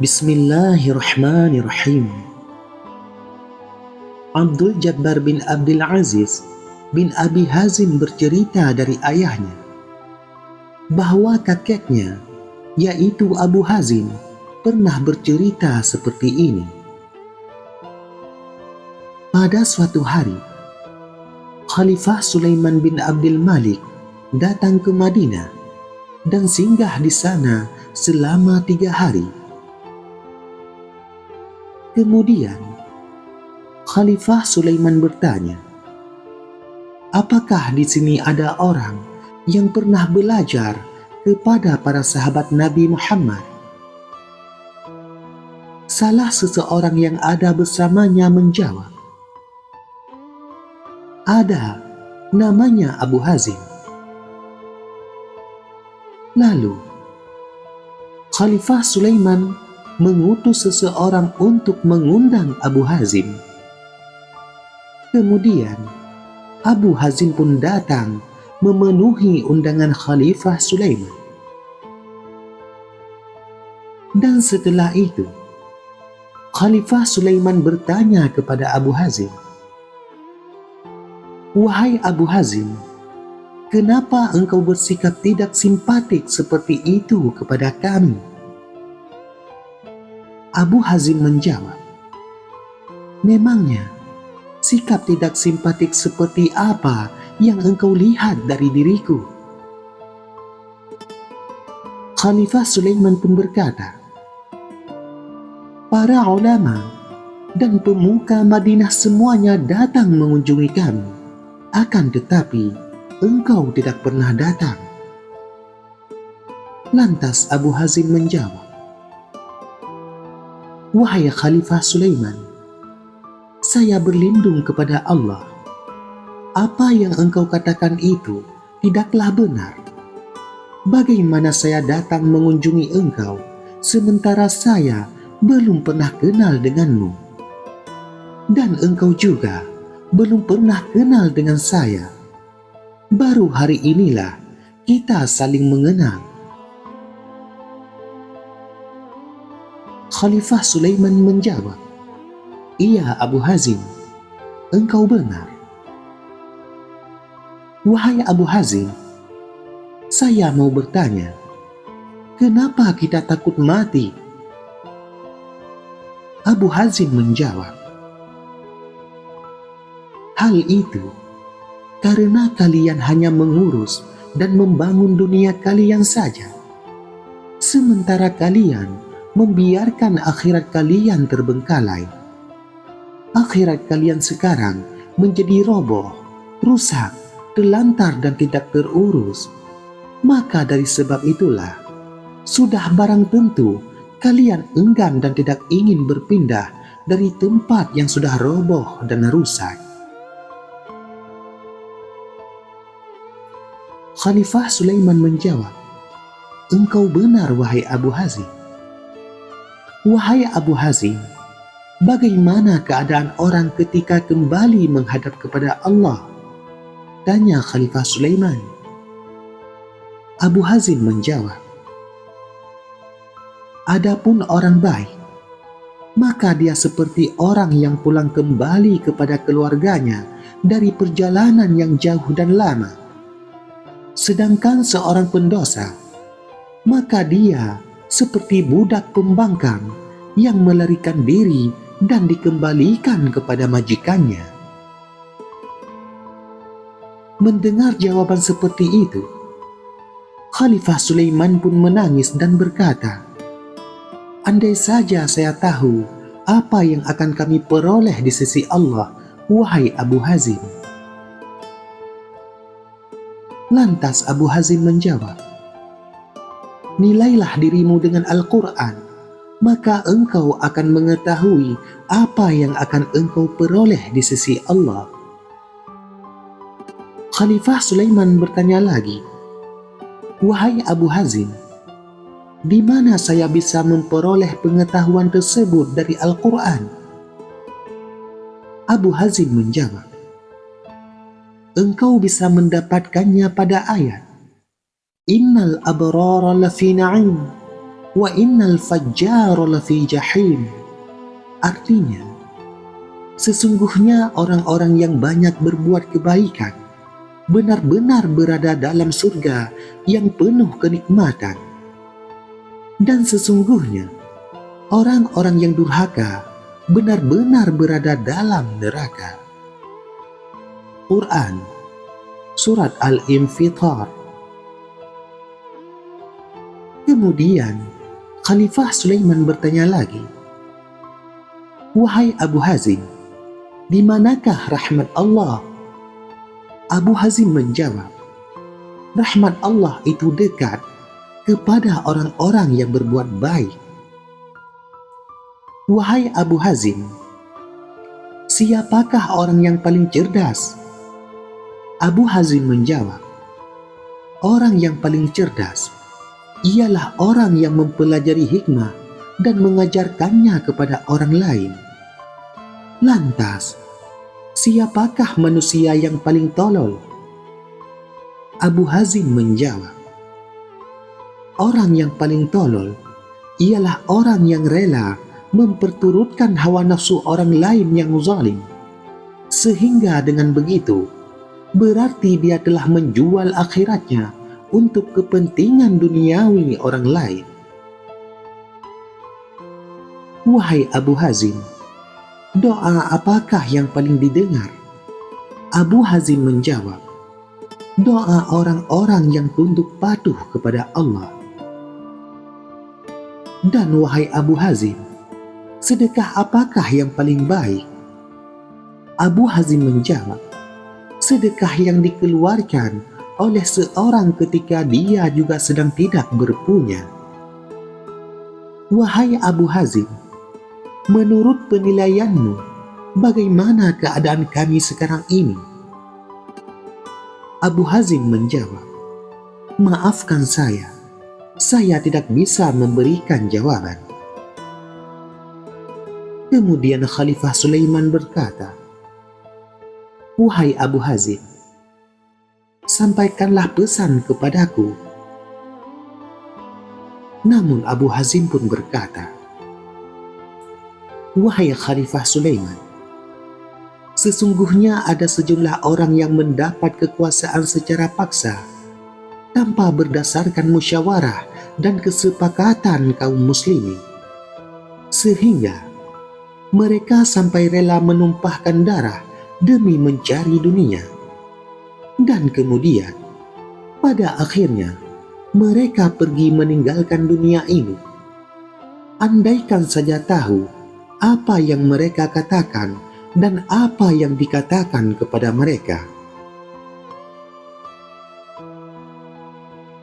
Bismillahirrahmanirrahim. Abdul Jabbar bin Abdul Aziz bin Abi Hazim bercerita dari ayahnya bahwa kakeknya, yaitu Abu Hazim, pernah bercerita seperti ini. Pada suatu hari, Khalifah Sulaiman bin Abdul Malik datang ke Madinah dan singgah di sana selama 3 hari. Kemudian, Khalifah Sulaiman bertanya, "Apakah di sini ada orang yang pernah belajar kepada para sahabat Nabi Muhammad?" Salah seseorang yang ada bersamanya menjawab, "Ada, namanya Abu Hazim." Lalu, Khalifah Sulaiman mengutus seseorang untuk mengundang Abu Hazim. Kemudian, Abu Hazim pun datang memenuhi undangan Khalifah Sulaiman. Dan setelah itu, Khalifah Sulaiman bertanya kepada Abu Hazim, "Wahai Abu Hazim, kenapa engkau bersikap tidak simpatik seperti itu kepada kami?" Abu Hazim menjawab, "Memangnya sikap tidak simpatik seperti apa yang engkau lihat dari diriku?" Khalifah Sulaiman pun berkata, "Para ulama dan pemuka Madinah semuanya datang mengunjungi kami, akan tetapi engkau tidak pernah datang." Lantas Abu Hazim menjawab, "Wahai Khalifah Sulaiman, saya berlindung kepada Allah. Apa yang engkau katakan itu tidaklah benar. Bagaimana saya datang mengunjungi engkau, sementara saya belum pernah kenal denganmu? Dan engkau juga belum pernah kenal dengan saya. Baru hari inilah kita saling mengenal." Khalifah Sulaiman menjawab, "Iya Abu Hazim, engkau benar." "Wahai Abu Hazim, saya mau bertanya, kenapa kita takut mati?" Abu Hazim menjawab, "Hal itu karena kalian hanya mengurus dan membangun dunia kalian saja, sementara kalian membiarkan akhirat kalian terbengkalai. Akhirat kalian sekarang menjadi roboh, rusak, terlantar dan tidak terurus. Maka dari sebab itulah, sudah barang tentu kalian enggan dan tidak ingin berpindah dari tempat yang sudah roboh dan rusak." Khalifah Sulaiman menjawab, "Engkau benar wahai Abu Hazim." "Wahai Abu Hazim, bagaimana keadaan orang ketika kembali menghadap kepada Allah?" tanya Khalifah Sulaiman. Abu Hazim menjawab, "Adapun orang baik, maka dia seperti orang yang pulang kembali kepada keluarganya dari perjalanan yang jauh dan lama. Sedangkan seorang pendosa, maka dia seperti budak pembangkang yang melarikan diri dan dikembalikan kepada majikannya." Mendengar jawaban seperti itu, Khalifah Sulaiman pun menangis dan berkata, "Andai saja saya tahu apa yang akan kami peroleh di sisi Allah, wahai Abu Hazim." Lantas Abu Hazim menjawab, "Nilailah dirimu dengan Al-Quran, maka engkau akan mengetahui apa yang akan engkau peroleh di sisi Allah." Khalifah Sulaiman bertanya lagi, "Wahai Abu Hazim, di mana saya bisa memperoleh pengetahuan tersebut dari Al-Quran?" Abu Hazim menjawab, "Engkau bisa mendapatkannya pada ayat, Innal abrara lafi na'im wa innal fajjara lafi jahim. Artinya, sesungguhnya orang-orang yang banyak berbuat kebaikan benar-benar berada dalam surga yang penuh kenikmatan. Dan sesungguhnya, orang-orang yang durhaka benar-benar berada dalam neraka. Quran Surat Al-Infitar. Kemudian Khalifah Sulaiman bertanya lagi, "Wahai Abu Hazim, di manakah rahmat Allah?" Abu Hazim menjawab, "Rahmat Allah itu dekat kepada orang-orang yang berbuat baik." "Wahai Abu Hazim, siapakah orang yang paling cerdas?" Abu Hazim menjawab, "Orang yang paling cerdas ialah orang yang mempelajari hikmah dan mengajarkannya kepada orang lain." Lantas, siapakah manusia yang paling tolol? Abu Hazim menjawab, "Orang yang paling tolol ialah orang yang rela memperturutkan hawa nafsu orang lain yang zalim, sehingga dengan begitu berarti dia telah menjual akhiratnya untuk kepentingan duniawi orang lain." Wahai Abu Hazim, doa apakah yang paling didengar? Abu Hazim menjawab, doa orang-orang yang tunduk patuh kepada Allah. Dan wahai Abu Hazim, sedekah apakah yang paling baik? Abu Hazim menjawab, sedekah yang dikeluarkan oleh seorang ketika dia juga sedang tidak berpunya. Wahai Abu Hazim, menurut penilaianmu, bagaimana keadaan kami sekarang ini? Abu Hazim menjawab, maafkan saya tidak bisa memberikan jawaban. Kemudian Khalifah Sulaiman berkata, wahai Abu Hazim, sampaikanlah pesan kepadaku. Namun Abu Hazim pun berkata, wahai Khalifah Sulaiman, sesungguhnya ada sejumlah orang yang mendapat kekuasaan secara paksa tanpa berdasarkan musyawarah dan kesepakatan kaum muslimin, sehingga mereka sampai rela menumpahkan darah demi mencari dunia. Dan kemudian, pada akhirnya, mereka pergi meninggalkan dunia ini. Andaikan saja tahu apa yang mereka katakan dan apa yang dikatakan kepada mereka.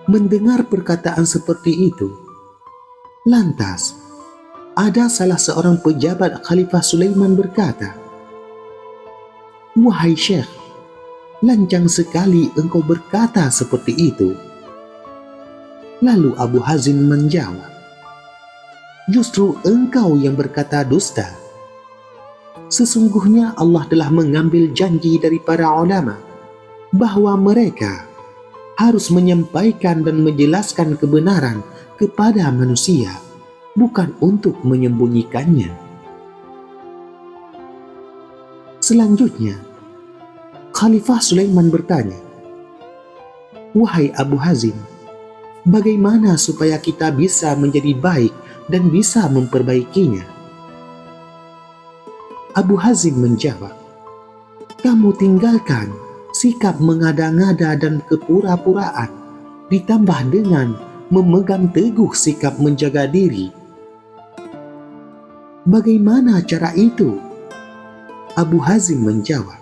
Mendengar perkataan seperti itu, lantas ada salah seorang pejabat Khalifah Sulaiman berkata, wahai Syekh, lancang sekali engkau berkata seperti itu. Lalu Abu Hazim menjawab, justru engkau yang berkata dusta. Sesungguhnya Allah telah mengambil janji dari para ulama bahwa mereka harus menyampaikan dan menjelaskan kebenaran kepada manusia, bukan untuk menyembunyikannya. Selanjutnya, Khalifah Sulaiman bertanya, wahai Abu Hazim, bagaimana supaya kita bisa menjadi baik dan bisa memperbaikinya? Abu Hazim menjawab, kamu tinggalkan sikap mengada-ngada dan kepura-puraan, ditambah dengan memegang teguh sikap menjaga diri. Bagaimana cara itu? Abu Hazim menjawab,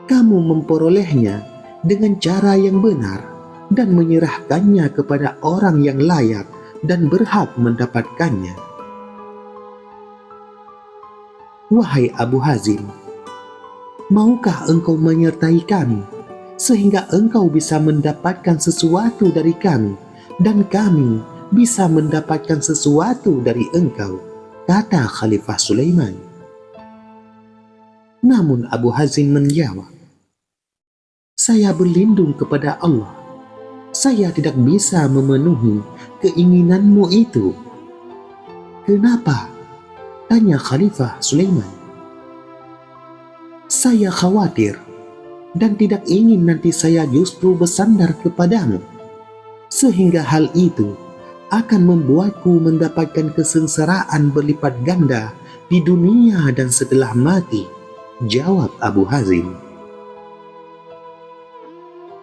kamu memperolehnya dengan cara yang benar dan menyerahkannya kepada orang yang layak dan berhak mendapatkannya. Wahai Abu Hazim, maukah engkau menyertai kami sehingga engkau bisa mendapatkan sesuatu dari kami dan kami bisa mendapatkan sesuatu dari engkau, kata Khalifah Sulaiman. Namun Abu Hazim menjawab, saya berlindung kepada Allah. saya tidak bisa memenuhi keinginanmu itu." "Kenapa?" tanya Khalifah Sulaiman. "Saya khawatir dan tidak ingin nanti saya justru bersandar kepadamu, sehingga hal itu akan membuatku mendapatkan kesengsaraan berlipat ganda di dunia dan setelah mati," jawab Abu Hazim.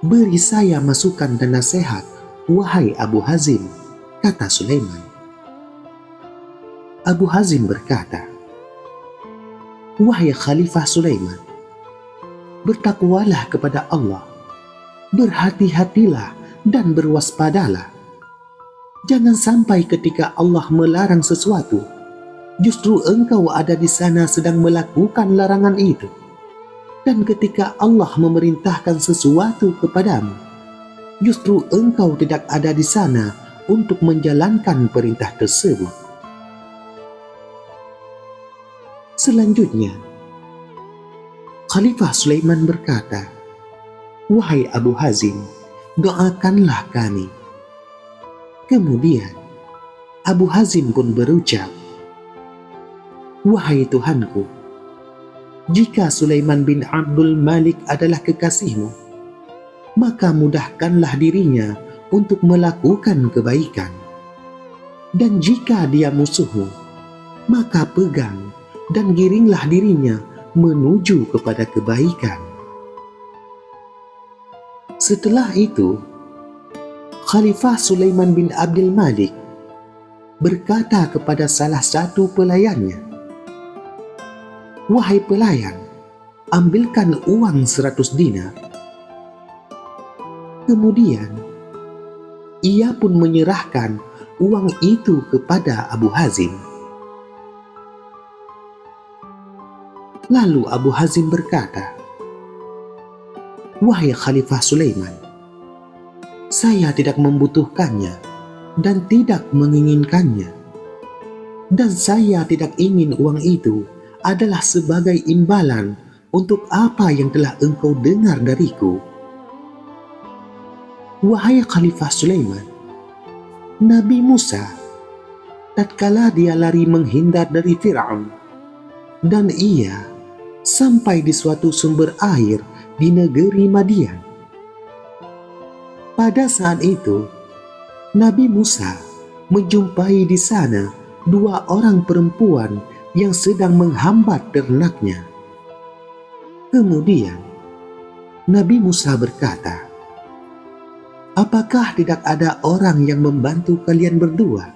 "Beri saya masukan dan nasihat, wahai Abu Hazim," kata Sulaiman. Abu Hazim berkata, "Wahai Khalifah Sulaiman, bertakwalah kepada Allah, berhati-hatilah dan berwaspadalah. Jangan sampai ketika Allah melarang sesuatu, justru engkau ada di sana sedang melakukan larangan itu. Dan ketika Allah memerintahkan sesuatu kepadamu, justru engkau tidak ada di sana untuk menjalankan perintah tersebut." Selanjutnya, Khalifah Sulaiman berkata, "Wahai Abu Hazim, doakanlah kami." Kemudian, Abu Hazim pun berucap, "Wahai Tuhanku, jika Sulaiman bin Abdul Malik adalah kekasihmu, maka mudahkanlah dirinya untuk melakukan kebaikan. Dan jika dia musuhmu, maka pegang dan giringlah dirinya menuju kepada kebaikan." Setelah itu, Khalifah Sulaiman bin Abdul Malik berkata kepada salah satu pelayannya, "Wahai pelayan, ambilkan uang 100 dinar." Kemudian, ia pun menyerahkan uang itu kepada Abu Hazim. Lalu Abu Hazim berkata, "Wahai Khalifah Sulaiman, saya tidak membutuhkannya dan tidak menginginkannya. Dan saya tidak ingin uang itu adalah sebagai imbalan untuk apa yang telah engkau dengar dariku." Wahai Khalifah Sulaiman, Nabi Musa, tatkala dia lari menghindar dari Fir'aun, dan ia sampai di suatu sumber air di negeri Madian. Pada saat itu, Nabi Musa menjumpai di sana 2 orang perempuan yang sedang menghambat ternaknya. Kemudian, Nabi Musa berkata, "Apakah tidak ada orang yang membantu kalian berdua?"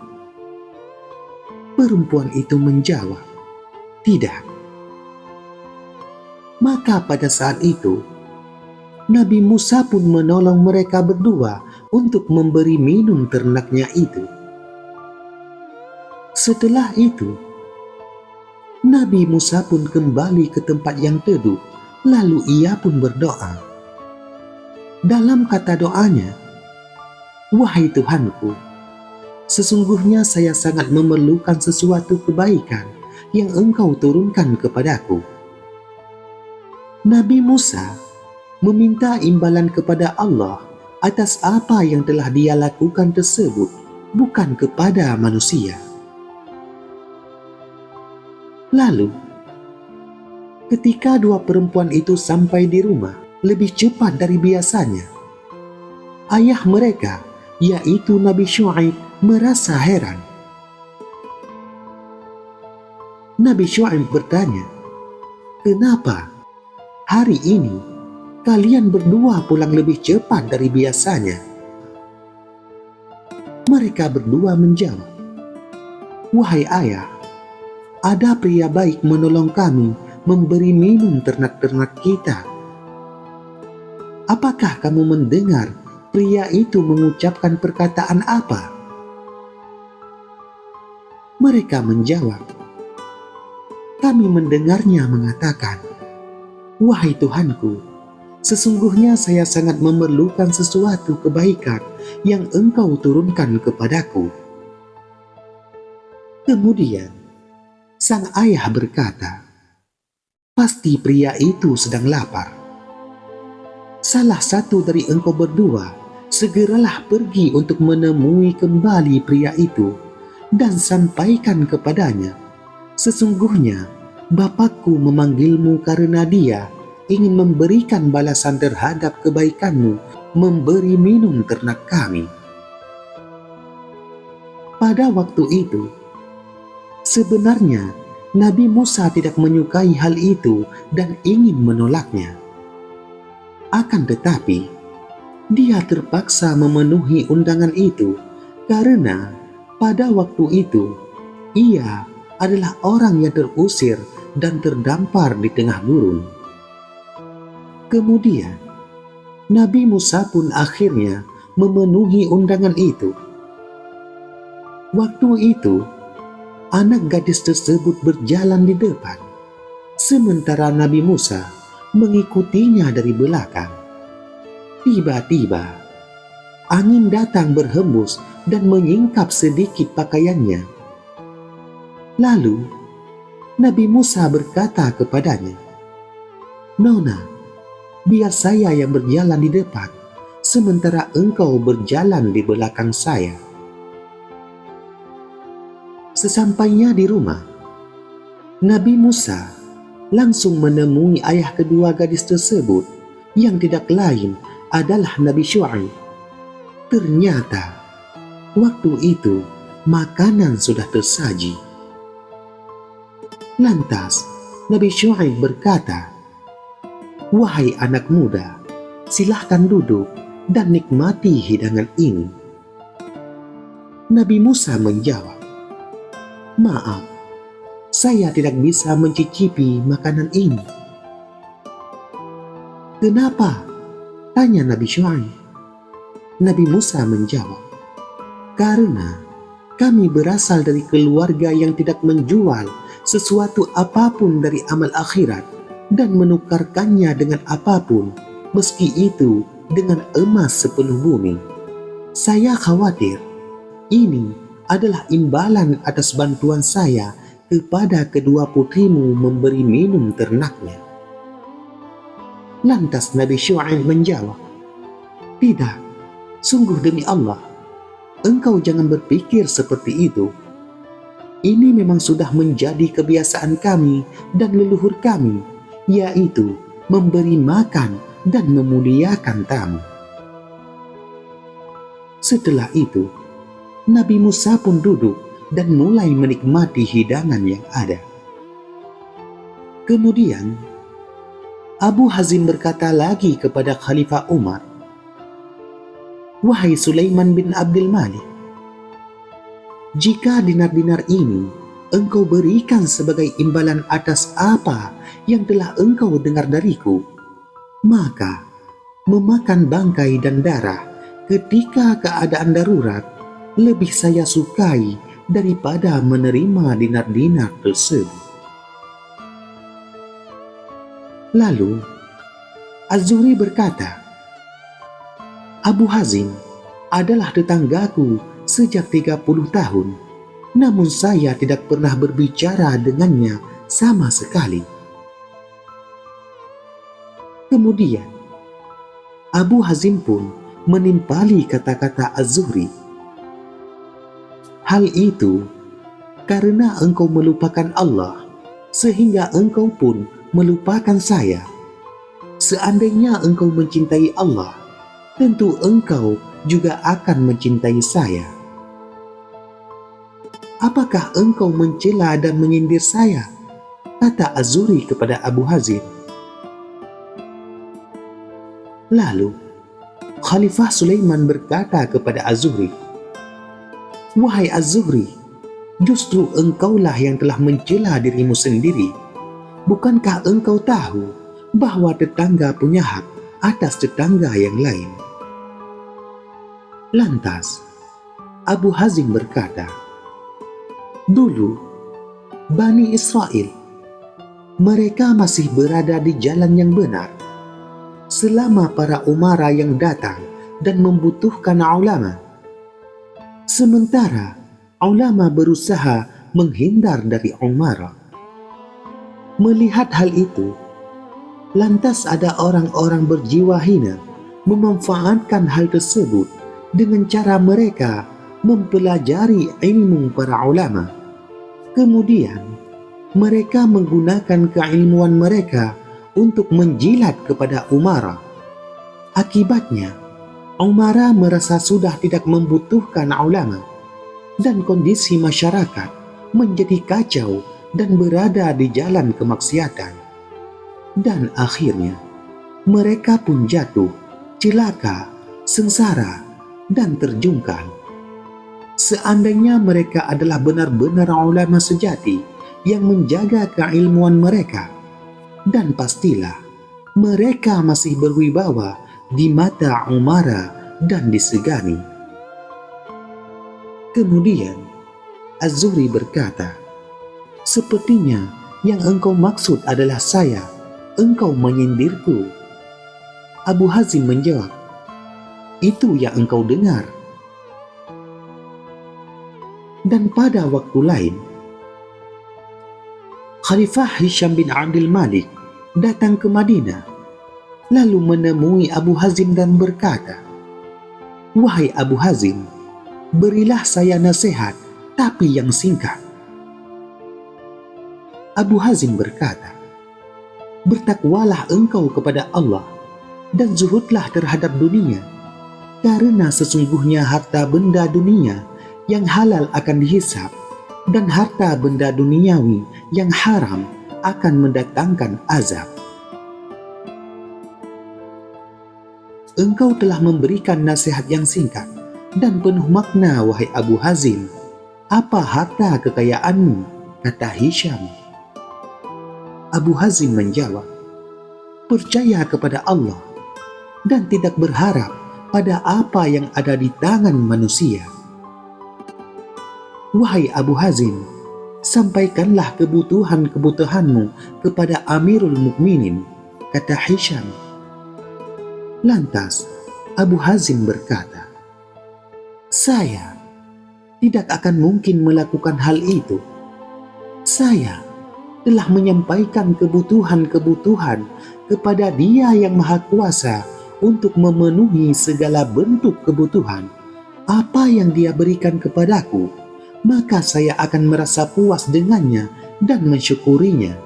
Perempuan itu menjawab, "Tidak." Maka pada saat itu, Nabi Musa pun menolong mereka berdua untuk memberi minum ternaknya itu. Setelah itu, Nabi Musa pun kembali ke tempat yang teduh, lalu ia pun berdoa. Dalam kata doanya, "Wahai Tuhanku, sesungguhnya saya sangat memerlukan sesuatu kebaikan yang Engkau turunkan kepadaku." Nabi Musa meminta imbalan kepada Allah atas apa yang telah dia lakukan tersebut, bukan kepada manusia. Lalu, ketika 2 perempuan itu sampai di rumah lebih cepat dari biasanya, ayah mereka, yaitu Nabi Syuaib, merasa heran. Nabi Syuaib bertanya, "Kenapa hari ini kalian berdua pulang lebih cepat dari biasanya?" Mereka berdua menjawab, "Wahai ayah, ada pria baik menolong kami memberi minum ternak-ternak kita. Apakah kamu mendengar pria itu mengucapkan perkataan apa?" Mereka menjawab, "Kami mendengarnya mengatakan, 'Wahai Tuhanku, sesungguhnya saya sangat memerlukan sesuatu kebaikan yang Engkau turunkan kepadaku.'" Kemudian, sang ayah berkata, "Pasti pria itu sedang lapar. Salah satu dari engkau berdua segeralah pergi untuk menemui kembali pria itu dan sampaikan kepadanya, sesungguhnya bapakku memanggilmu karena dia ingin memberikan balasan terhadap kebaikanmu memberi minum ternak kami. Pada waktu itu, sebenarnya Nabi Musa tidak menyukai hal itu dan ingin menolaknya. Akan tetapi, dia terpaksa memenuhi undangan itu karena pada waktu itu ia adalah orang yang terusir dan terdampar di tengah gurun. Kemudian, Nabi Musa pun akhirnya memenuhi undangan itu. Waktu itu, anak gadis tersebut berjalan di depan, sementara Nabi Musa mengikutinya dari belakang. Tiba-tiba, angin datang berhembus dan menyingkap sedikit pakaiannya. Lalu, Nabi Musa berkata kepadanya, "Nona, biar saya yang berjalan di depan, sementara engkau berjalan di belakang saya." Sesampainya di rumah, Nabi Musa langsung menemui ayah kedua gadis tersebut yang tidak lain adalah Nabi Syuaib. Ternyata waktu itu makanan sudah tersaji. Lantas Nabi Syuaib berkata, "Wahai anak muda, silahkan duduk dan nikmati hidangan ini." Nabi Musa menjawab, "Maaf, saya tidak bisa mencicipi makanan ini." "Kenapa?" tanya Nabi Syuaib. Nabi Musa menjawab, "Karena kami berasal dari keluarga yang tidak menjual sesuatu apapun dari amal akhirat dan menukarkannya dengan apapun, meski itu dengan emas sepenuh bumi. Saya khawatir ini adalah imbalan atas bantuan saya kepada kedua putrimu memberi minum ternaknya." Lantas Nabi Syuaib menjawab, "Tidak, sungguh demi Allah, engkau jangan berpikir seperti itu. Ini memang sudah menjadi kebiasaan kami dan leluhur kami, yaitu memberi makan dan memuliakan tamu." Setelah itu, Nabi Musa pun duduk dan mulai menikmati hidangan yang ada. Kemudian, Abu Hazim berkata lagi kepada Khalifah Umar, "Wahai Sulaiman bin Abdul Malik, jika dinar-dinar ini engkau berikan sebagai imbalan atas apa yang telah engkau dengar dariku, maka memakan bangkai dan darah ketika keadaan darurat lebih saya sukai daripada menerima dinar-dinar tersebut." Lalu Az-Zuhri berkata, "Abu Hazim adalah tetanggaku sejak 30 tahun, namun saya tidak pernah berbicara dengannya sama sekali." Kemudian, Abu Hazim pun menimpali kata-kata Az-Zuhri, "Hal itu karena engkau melupakan Allah, sehingga engkau pun melupakan saya. Seandainya engkau mencintai Allah, tentu engkau juga akan mencintai saya. Apakah engkau mencela dan menyindir saya?" kata Az-Zuhri kepada Abu Hazim. Lalu Khalifah Sulaiman berkata kepada Az-Zuhri, "Wahai Az-Zuhri, justru engkaulah yang telah mencela dirimu sendiri. Bukankah engkau tahu bahwa tetangga punya hak atas tetangga yang lain?" Lantas Abu Hazim berkata, "Dulu Bani Israel, mereka masih berada di jalan yang benar selama para umara yang datang dan membutuhkan ulama. Sementara ulama berusaha menghindar dari umara. Melihat hal itu, lantas ada orang-orang berjiwa hina memanfaatkan hal tersebut dengan cara mereka mempelajari ilmu para ulama. Kemudian, mereka menggunakan keilmuan mereka untuk menjilat kepada Umarah. Akibatnya, Umarah merasa sudah tidak membutuhkan ulama dan kondisi masyarakat menjadi kacau dan berada di jalan kemaksiatan. Dan akhirnya, mereka pun jatuh, celaka, sengsara, dan terjungkal. Seandainya mereka adalah benar-benar ulama sejati yang menjaga keilmuan mereka, dan pastilah mereka masih berwibawa di mata Umarah dan disegani. Kemudian Az-Zuhri berkata, "Sepertinya yang engkau maksud adalah saya. Engkau menyindirku." Abu Hazim menjawab, "Itu yang engkau dengar." Dan pada waktu lain, Khalifah Hisham bin Abdul Malik datang ke Madinah, lalu menemui Abu Hazim dan berkata, "Wahai Abu Hazim, berilah saya nasihat, tapi yang singkat." Abu Hazim berkata, "Bertakwalah engkau kepada Allah dan zuhudlah terhadap dunia, karena sesungguhnya harta benda dunia yang halal akan dihisab, dan harta benda duniawi yang haram akan mendatangkan azab." Engkau telah memberikan nasihat yang singkat dan penuh makna, wahai Abu Hazim. "Apa harta kekayaanmu?" kata Hisham. Abu Hazim menjawab, "Percaya kepada Allah dan tidak berharap pada apa yang ada di tangan manusia." "Wahai Abu Hazim, sampaikanlah kebutuhanmu kepada Amirul Mukminin," kata Hisham. Lantas Abu Hazim berkata, "Saya tidak akan mungkin melakukan hal itu. Saya telah menyampaikan kebutuhan kepada Dia yang Maha Kuasa untuk memenuhi segala bentuk kebutuhan. Apa yang Dia berikan kepadaku, maka saya akan merasa puas dengannya dan mensyukurinya.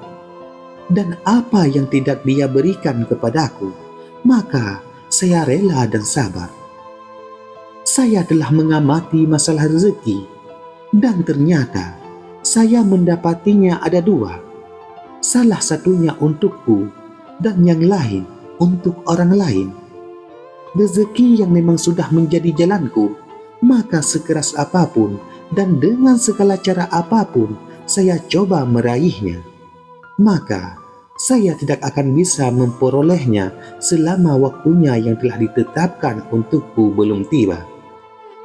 Dan apa yang tidak Dia berikan kepadaku, maka saya rela dan sabar. Saya telah mengamati masalah rezeki, dan ternyata saya mendapatinya ada dua. Salah satunya untukku, dan yang lain untuk orang lain. Rezeki yang memang sudah menjadi jalanku, maka sekeras apapun dan dengan segala cara apapun saya coba meraihnya. Maka saya tidak akan bisa memperolehnya selama waktunya yang telah ditetapkan untukku belum tiba.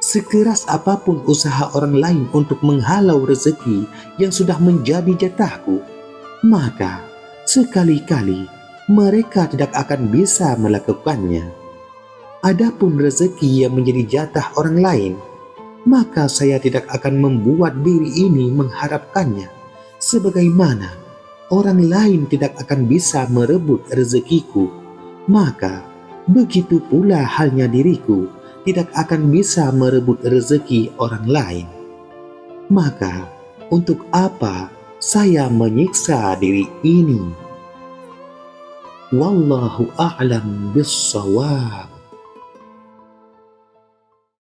Sekeras apapun usaha orang lain untuk menghalau rezeki yang sudah menjadi jatahku, maka sekali-kali mereka tidak akan bisa melakukannya. Adapun rezeki yang menjadi jatah orang lain, maka saya tidak akan membuat diri ini mengharapkannya, sebagaimana orang lain tidak akan bisa merebut rezekiku, maka begitu pula halnya diriku tidak akan bisa merebut rezeki orang lain. Maka untuk apa saya menyiksa diri ini? Wallahu a'lam bis-shawab.